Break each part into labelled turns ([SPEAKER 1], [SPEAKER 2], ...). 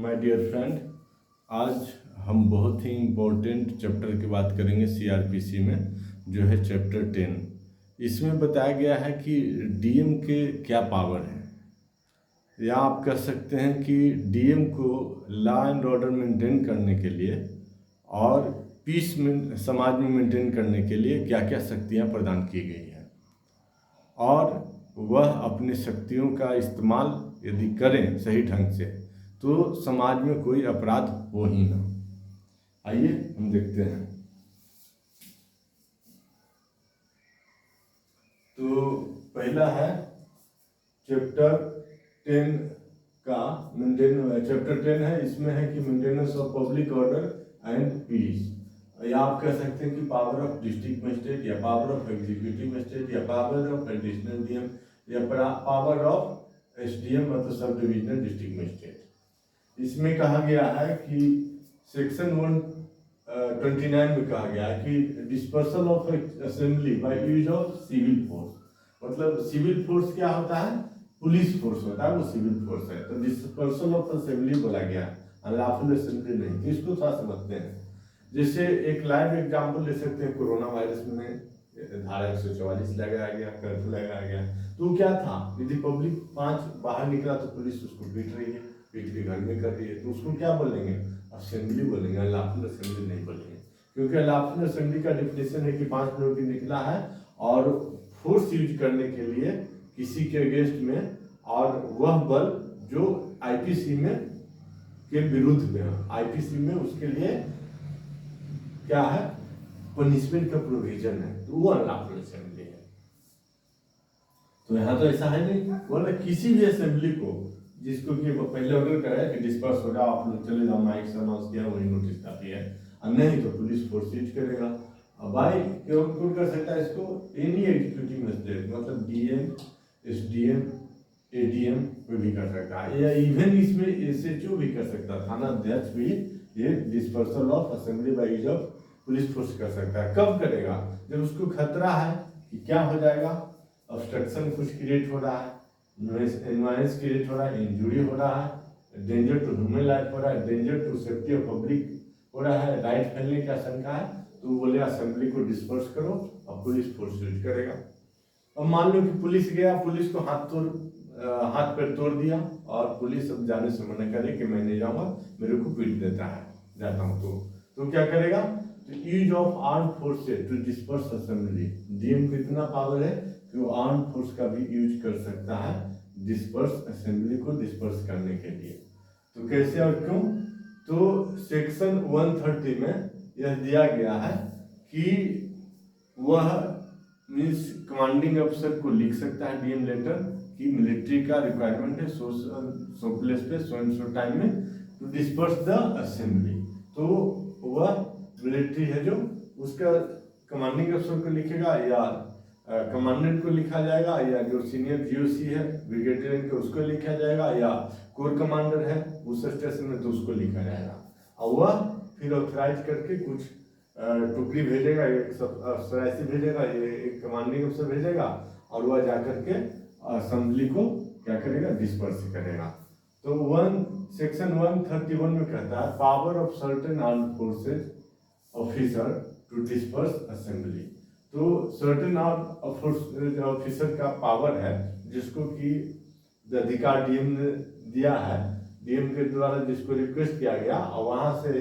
[SPEAKER 1] My dear friend, आज हम बहुत ही इम्पोर्टेंट चैप्टर की बात करेंगे सीआरपीसी में, जो है चैप्टर 10। इसमें बताया गया है कि डीएम के क्या पावर हैं, या आप कह सकते हैं कि डीएम को लॉ एंड ऑर्डर मेंटेन करने के लिए और पीस में समाज में मेंटेन करने के लिए क्या क्या शक्तियां प्रदान की गई हैं, और वह अपनी शक्तियों का इस्तेमाल यदि करें सही ढंग से तो समाज में कोई अपराध हो ही ना। आइए हम देखते हैं। तो पहला है चैप्टर 10 का चैप्टर 10 है। इसमें है कि maintenance of public order and peace, या आप कह सकते हैं कि पावर ऑफ डिस्ट्रिक्ट मजिस्ट्रेट, या पावर ऑफ एग्जीक्यूटिव मजिस्ट्रेट, या पावर ऑफ एडिशनल डीएम, या पावर ऑफ एसडीएम मतलब सब डिविजनल डिस्ट्रिक्ट मजिस्ट्रेट। इसमें कहा गया है कि सेक्शन 129 में कहा गया है कि dispersal of assembly by use of civil force, मतलब सिविल फोर्स क्या होता है, पुलिस फोर्स होता है, वो सिविल फोर्स है। तो डिस्पर्सल ऑफ असेंबली बोला गया, अनलॉफुल असेंबली नहीं। तो इसको थोड़ा समझते हैं। जैसे एक लाइव एग्जाम्पल ले सकते हैं, कोरोना वायरस में धारा 144 लगाया गया, कर्फ्यू लगाया गया। तो क्या था, यदि पब्लिक 5 बाहर निकला तो पुलिस उसको पीट रही है, पीट के घर में कर रही है, तो उसको क्या बोलेंगे, असेंबली बोलेंगे, अनलॉफुल असेंबली नहीं बोलेंगे। क्योंकि अनलॉफुल असेंबली का डिफिनेशन है कि 5 लोग निकला है और फोर्स यूज करने के लिए किसी के अगेंस्ट में, और वह बल जो आईपीसी में के विरुद्ध में है, आईपीसी में उसके लिए क्या है, पनिशमेंट का प्रोविजन है, तो वो अनलॉफुल असेंबली है। तो यहाँ तो ऐसा है नहीं, बोला किसी भी असेंबली को जिसको कि पहले ऑर्डर करा कि डिस्पर्स हो जाओ, आप लोग चले जाओ, माइक से अनाउंस किया, वही नोटिस काफी है, और नहीं तो पुलिस फोर्स यूज करेगा। अब भाई कौन कर सकता है इसको, एनी एग्जीक्यूटिव मजिस्ट्रेट, मतलब डीएम, एसडीएम, एडीएम कोई भी कर सकता है, या इवन इसमें एसएचओ भी कर सकता है, थाना अध्यक्ष भी ये dispersal of assembly by use of police force कर सकता है। कब करेगा, जब उसको खतरा है कि क्या हो जाएगा, ऑब्स्ट्रक्शन कुछ क्रिएट हो रहा है, इन्वायरेंस क्रिएट हो रहा है, इंजुरी हो रहा है, डेंजर टू ह्यूमन लाइफ हो रहा है, danger to safety of public हो रहा है, राइट फैलने की आशंका है, तो बोले असेंबली को डिस्पर्स करो और पुलिस फोर्स यूज करेगा। अब मान लो कि पुलिस गया, पुलिस को हाथ पैर तोड़ दिया, और पुलिस अब जाने से मना करे कि मैं नहीं जाऊंगा, मेरे को पीट देता है, जाता हूँ तो क्या करेगा, तो use of arm forces to disperse assembly. DM को इतना पावर है कि वो आर्म फोर्स का भी यूज कर सकता है डिस्पर्स असेंबली को डिस्पर्स करने के लिए। तो कैसे और क्यों, तो सेक्शन 130 में यह दिया गया है कि वह मीन्स कमांडिंग अफसर को लिख सकता है डीएम लेटर कि मिलिट्री का रिक्वायरमेंट है सो प्लेस पे सो टाइम में टू डिस्पर्स द असेंबली। तो वह मिलिट्री है जो उसका कमांडिंग अफसर को लिखेगा, या कमांडेंट को लिखा जाएगा, या जो सीनियर जीओसी है ब्रिगेडियर के उसको लिखा जाएगा, या कोर कमांडर है उस स्टेशन में तो उसको लिखा जाएगा, और वह फिर ऑथराइज करके कुछ टुकड़ी भेजेगा, एक सरायसी भेजेगा, ये एक कमांडिंग अफसर भेजेगा, और वह जाकर के असेंबली को क्या करेगा, डिस्पर्स करेगा। तो सेक्शन 131 में कहता है power of certain armed forces officer to disperse assembly. तो सर्टेन आर्म्ड ऑफिसर का पावर है जिसको कि अधिकार डीएम ने दिया है, डीएम के द्वारा जिसको रिक्वेस्ट किया गया, और वहां से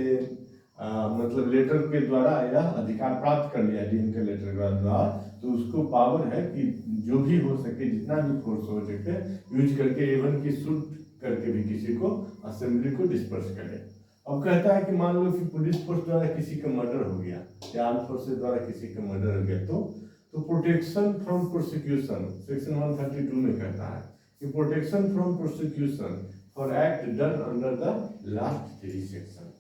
[SPEAKER 1] मतलब लेटर के द्वारा यह अधिकार प्राप्त कर लिया डीएम के लेटर के द्वारा, तो उसको पावर है कि जो भी हो सके, जितना भी फोर्स हो सके यूज करके, इवन की शूट करके भी किसी को असेंबली को डिस्पर्स करे। अब कहता है कि मान लो कि पुलिस फोर्स द्वारा किसी का मर्डर हो गया, या आर्म फोर्सेस द्वारा किसी का मर्डर हो गया, तो प्रोटेक्शन फ्रॉम प्रोसिक्यूशन सेक्शन 132 में कहता है कि protection from prosecution for act done under the last 3 section.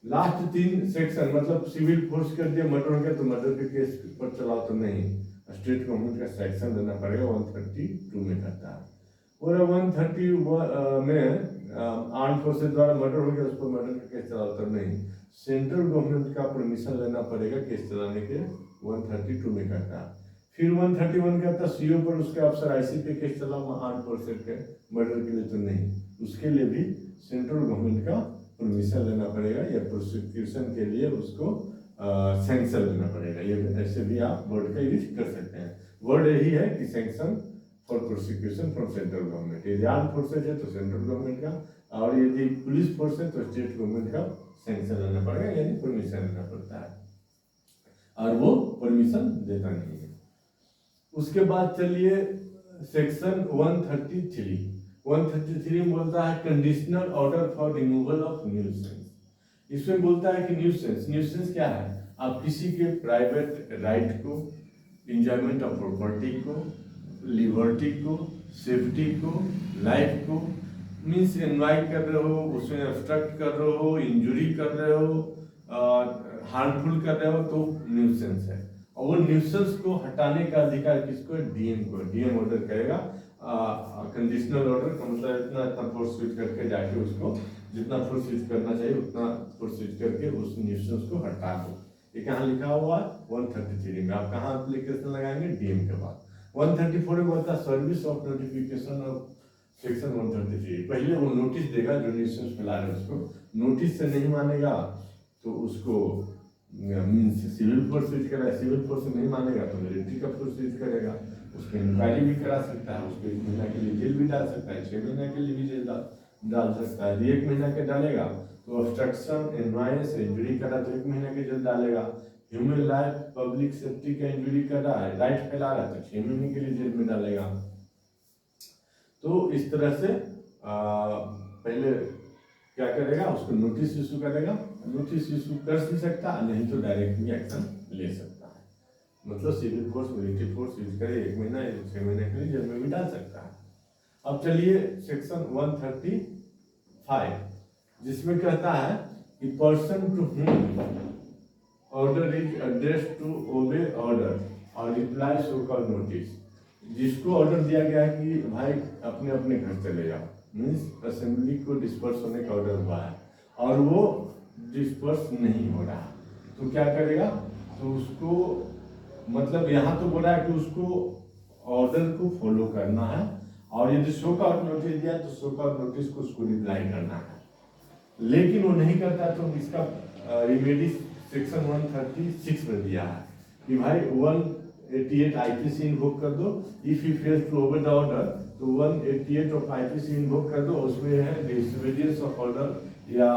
[SPEAKER 1] Last 3 section मतलब सिविल फोर्स कर दिया, मर्डर हो गया तो मर्डर के केस पर चलाओ तो नहीं, स्टेट गवर्नमेंट का सेक्शन देना पड़ेगा, 132 में कहता है। और 130 में आर्म फोर्सेस द्वारा मर्डर हो गया, उस पर मर्डर का केस चलाओ तो नहीं, सेंट्रल गवर्नमेंट का परमिशन लेना पड़ेगा केस चलाने के, 132 में कहता है। फिर 131 कहता है सीओ पर उसके अफसर आईसी पे केस चला 8% के मर्डर के लिए तो नहीं, उसके लिए भी सेंट्रल गवर्नमेंट का परमिशन लेना पड़ेगा या प्रोसिक्यूशन के लिए उसको सैंक्शन लेना पड़ेगा। ये ऐसे भी आप वर्ड का यूज कर सकते हैं। वर्ड यही है कि sanction for prosecution from central government. यदि आर्म फोर्सेज है तो सेंट्रल गवर्नमेंट का, और यदि पुलिस फोर्स है तो स्टेट गवर्नमेंट का सैंक्शन लेना पड़ेगा, यानी परमिशन लेना पड़ता है, और वो परमिशन देता नहीं है। उसके बाद चलिए सेक्शन 133 में बोलता है conditional order for removal of nuisance. इसमें बोलता है कि न्यूसेंस क्या है, आप किसी के प्राइवेट राइट को, इंजॉयमेंट ऑफ प्रॉपर्टी को, लिबर्टी को, सेफ्टी को, लाइफ को मीन्स इन्वाइट कर रहे हो, उसमें ऑब्स्ट्रक्ट कर रहे हो, इंजुरी कर रहे हो, हार्मफुल कर रहे हो, तो न्यूसेंस है। और वो न्यूसेंस को हटाने का अधिकार किसको है, डीएम को। डीएम ऑर्डर करेगा, कंडीशनल ऑर्डर का मतलब इतना फोर्स यूज करके जाके उसको जितना फोर्स यूज करना चाहिए उतना फोर्स यूज करके उस न्यूसेंस को हटा दो। ये कहाँ लिखा हुआ है 133 में। आप कहाँ एप्लीकेशन लगाएंगे, डीएम के बाद। 134 में बोलता है service of notification of section 133। पहले वो नोटिस देगा जो न्यूसेंस फैला रहे उसको, नोटिस से नहीं मानेगा तो उसको मीन्स सिविल फोर्स यूज करेगा, सिविल फोर्स नहीं मानेगा तो मिलिट्री का फोर्स यूज करेगा, उसको इंक्वायरी भी करा सकता है, उसको 1 महीना के लिए जेल भी डाल सकता है, 6 महीना के लिए भी जेल डाल सकता है। 1 महीना के डालेगा तो ऑब्स्ट्रक्शन, एनवायस, इंजरी करा तो 1 महीना के जेल डालेगा। ह्यूमन लाइफ, पब्लिक सेफ्टी का इंजरी कर रहा है, राइट फैला रहा है तो 6 महीने के लिए जेल में डालेगा। तो इस तरह से पहले क्या करेगा, उसको नोटिस इशू करेगा, नोटिस इशू कर सकता है, नहीं तो डायरेक्ट भी एक्शन ले सकता है। मतलब civil force, military force use करे 1 महीना या 6 महीने के लिए जेल में भी डाल सकता है। अब चलिए सेक्शन 135 जिसमें कहता है कि person to whom order is address to obey order और रिप्लाई सो कॉल्ड नोटिस। जिसको ऑर्डर दिया गया है कि भाई अपने अपने घर चले जाओ, मीन्स असेंबली को डिस्पर्स होने का ऑर्डर हुआ है और वो डिस्पर्स नहीं हो रहा, तो क्या करेगा, तो उसको मतलब यहाँ तो बोला है कि उसको ऑर्डर को फॉलो करना है, और यदि शो का नोटिस दिया तो शो का नोटिस को उसको रिप्लाई करना है। लेकिन वो नहीं करता तो इसका रिमेडी सेक्शन 136 में दिया है कि भाई 188 आईपीसी इन्वोक कर दो। If you fail to obey the order तो 188 ऑफ आईपीसी इन्वोक कर दो। उसमें है डिसोबीडियंस ऑफ ऑर्डर या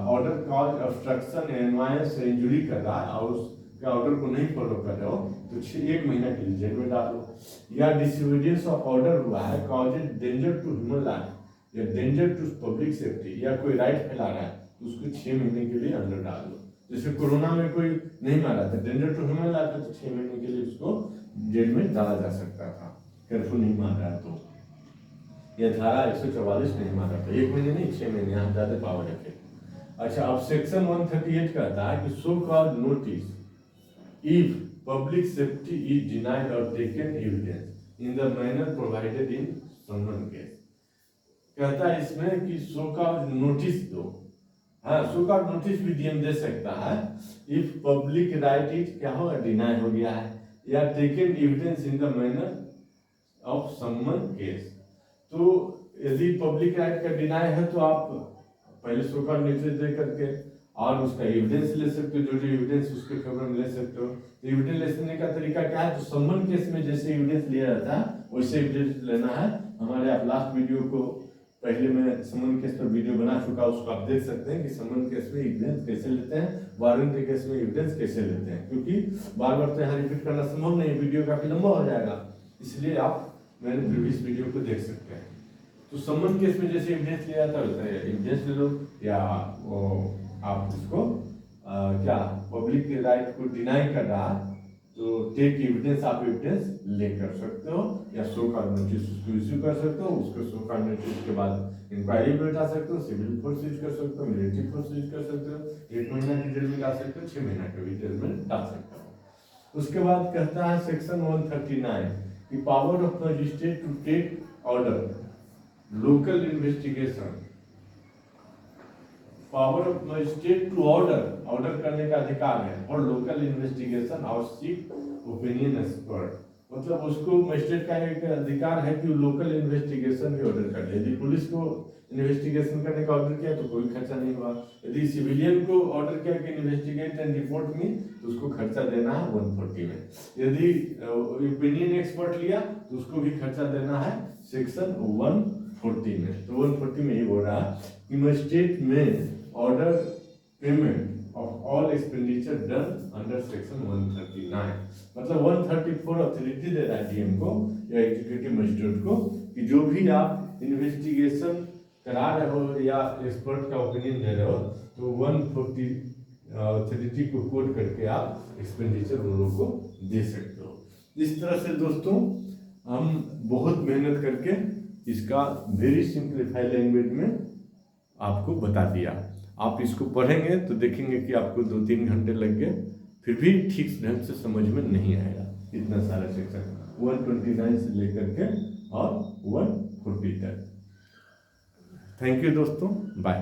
[SPEAKER 1] order cause obstruction, annoyance, injury कर रहा है और उसके ऑर्डर को नहीं फॉलो कर रहे हो तो 1 महीना के लिए जेल में डालो। या डिसोबीडियंस ऑफ ऑर्डर हुआ है, causes danger to human life या डेंजर टू पब्लिक सेफ्टी, या कोई राइट फैला रहा है तो उसको 6 महीने के लिए अंदर डाल दो। जैसे कोरोना में कोई नहीं मारा था, डेंजर टू ह्यूमन लाइफ तो 6 महीने के लिए उसको जेल में डाला जा सकता था। कर्फ्यू नहीं मार रहा तो, या धारा 144 नहीं मारा था, 1 महीने नहीं 6 महीने, यहाँ ज्यादा पावर रखे। अच्छा, अब सेक्शन 138 कहता है कि so called notice if public safety is denied or taken evidence in the manner provided in summon case. कहता है इसमें कि सो कॉल्ड नोटिस दो। हाँ, सो कॉल्ड नोटिस भी डीएम दे सकता है इफ पब्लिक राइट इज क्या होगा, डिनाई हो गया है, या taken evidence in the manner of summon case. तो यदि पब्लिक राइट का डिनाई है तो आप पहले सो कॉल्ड नोटिस दे करके और उसका एविडेंस ले सकते हो, जो एविडेंस उसके फेवर में ले सकते हो। एविडेंस लेने का तरीका क्या है, तो समन केस में जैसे एविडेंस लिया जाता है वैसे एविडेंस लेना है। हमारे आप लास्ट वीडियो को पहले मैं समन केस पर वीडियो बना चुका, उसको आप देख सकते हैं कि समन केस में एविडेंस कैसे लेते हैं, वारंट के केस में एविडेंस कैसे लेते हैं, क्योंकि बार बार तो यहाँ रिपीट करना संभव नहीं, वीडियो काफी लंबा हो जाएगा, इसलिए आप मेरे प्रीवियस वीडियो को देख सकते हैं। तो समन केस में जैसे एविडेंस लिया जाता है एविडेंस ले लो, या आप उसको क्या पब्लिक के राइट को डिनाई कर रहा है तो टेक एविडेंस, आप एविडेंस ले कर सकते हो, या शो कॉज नोटिस उसको इश्यू कर सकते हो। उसको शो कॉज नोटिस के बाद इंक्वायरी में बैठा सकते हो, सिविल फोर्स यूज कर सकते हो, मिलिट्री फोर्स यूज कर सकते हो, 1 महीना की जेल में डाल सकते हो, 6 महीना के भी जेल में डाल सकते हो। उसके बाद कहता है सेक्शन 139 कि power of magistrate to take order local investigation. Power of state to order करने का अधिकार है और लोकल इन्वेस्टिगेशन और सीक ओपिनियन एक्सपर्ट, मतलब उसको मजिस्ट्रेट का एक अधिकार है कि वो लोकल इन्वेस्टिगेशन भी ऑर्डर कर ले। यदि पुलिस को इन्वेस्टिगेशन करने का ऑर्डर किया तो कोई खर्चा नहीं हुआ, यदि सिविलियन को ऑर्डर किया कि इन्वेस्टिगेट एंड रिपोर्ट में तो उसको खर्चा देना है 140 में। यदि ओपिनियन एक्सपर्ट लिया तो उसको भी खर्चा देना है सेक्शन 140 में। तो 140 में ये बोल रहा कि मजिस्ट्रेट में order payment of all expenditure done under section 139, मतलब 134 अथॉरिटी दे रहा है डीएम को या एग्जीक्यूटिव मजिस्ट्रेट को कि जो भी आप इन्वेस्टिगेशन करा रहे हो या एक्सपर्ट का ओपिनियन दे रहे हो तो 140 अथॉरिटी को कोड करके आप एक्सपेंडिचर उन लोगों को दे सकते हो। इस तरह से दोस्तों हम बहुत मेहनत करके इसका वेरी सिंप्लीफाई लैंग्वेज में आपको बता दिया। आप इसको पढ़ेंगे तो देखेंगे कि आपको 2-3 घंटे लग गए, फिर भी ठीक ढंग से समझ में नहीं आएगा इतना सारा सेक्शन 129 से लेकर के और 140 तक। थैंक यू दोस्तों, बाय।